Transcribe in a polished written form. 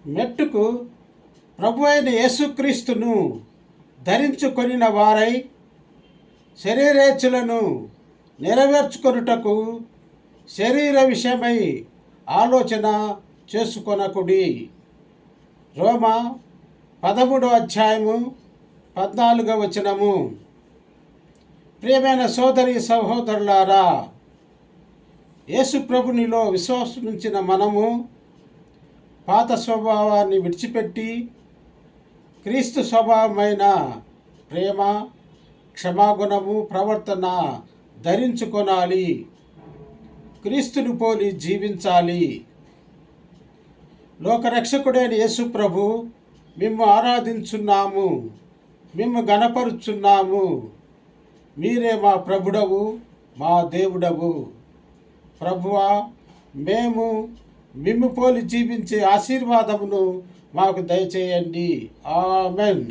మెట్టుకు ప్రభు అయిన యేసుక్రీస్తును ధరించుకొనిన వారై శరీరేచ్ఛలను నెరవేర్చుకొనుటకు శరీర విషయమై ఆలోచన చేసుకొనకుడి. రోమా 13 ప్రియమైన సోదరి సహోదరులారా, యేసు ప్రభునిలో విశ్వాసముంచిన మనము పాత స్వభావాన్ని విడిచిపెట్టి క్రీస్తు స్వభావమైన ప్రేమ, క్షమాగుణము, ప్రవర్తన ధరించుకొనాలి. క్రీస్తును పోలి జీవించాలి. లోకరక్షకుడైన యేసు ప్రభు మిమ్ము ఆరాధించున్నాము, మిమ్ము గణపరుచున్నాము. మీరే మా ప్రభుడవు, మా దేవుడవు. ప్రభువా, మేము మిమ్ము పోలి జీవించే ఆశీర్వాదమును మాకు దయచేయండి. ఆమెన్.